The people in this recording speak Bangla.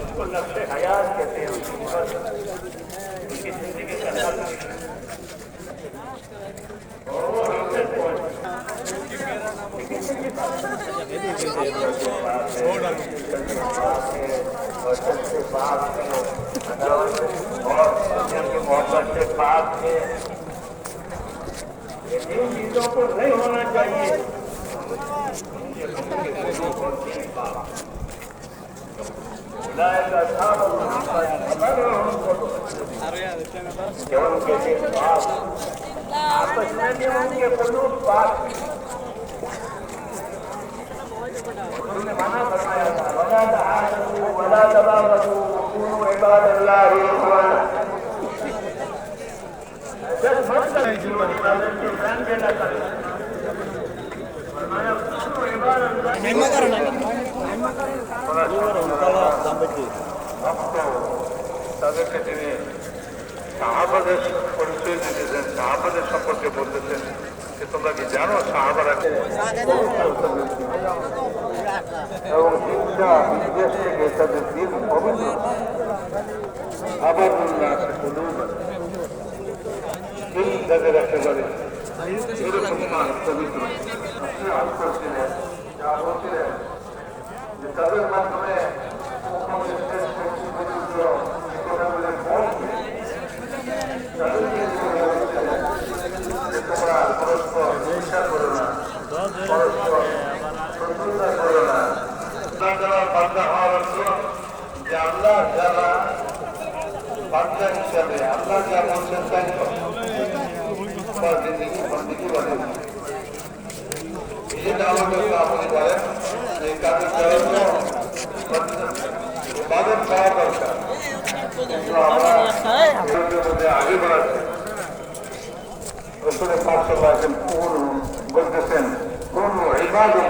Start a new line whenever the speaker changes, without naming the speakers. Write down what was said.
उसको नक्शे हयात कहते हैं। उनकी जिंदगी का नक्श और वो हमसे और सबसे बात है अदावत और दुनिया की मोहब्बत से बात है। ये तीन चीजों को नहीं होना चाहिए। आपस में भी उनके कुलूब बात उन्होंने मना फरमाया था, वला तआलू वला तबागदू वकूनू इबादल्लाहि इख्वाना। जब मतलब इबादत के ध्यान देना करें फरमाया वकूनू इबादल्लाहि
मेहमा करना
তাদেরকে তিনি সাহাবাদের পরিচয় দিতেছেন, সাহাবাদের সম্পর্কে বলতেছেন যে তোমরা কি জানো সাহাবারা এবং দিনটা বিদেশ থেকে তাদের দিন পবিত্র আবার দিন তাদের একেবারে এরকম পবিত্র করছিলেন যা বলছিলেন যে তাদের মাধ্যমে তোমরা পরস্পর হিংসা করো না, পরস্পর শত্রুতা করো না। বান্দা হওয়ার অর্থ যে আল্লাহ যারা বান্দা হিসাবে আল্লাহ যা বলছেন তাই জিন্দগি বন্দী বলেন। যেটা আমাদের আপনি বলেন এই কাজের জন্য ইবাদত করা দরকার। আমরা মধ্যে আগে বাড়াচ্ছি রসুলের পাঁচশো বলতেছেন কোন ইবাদত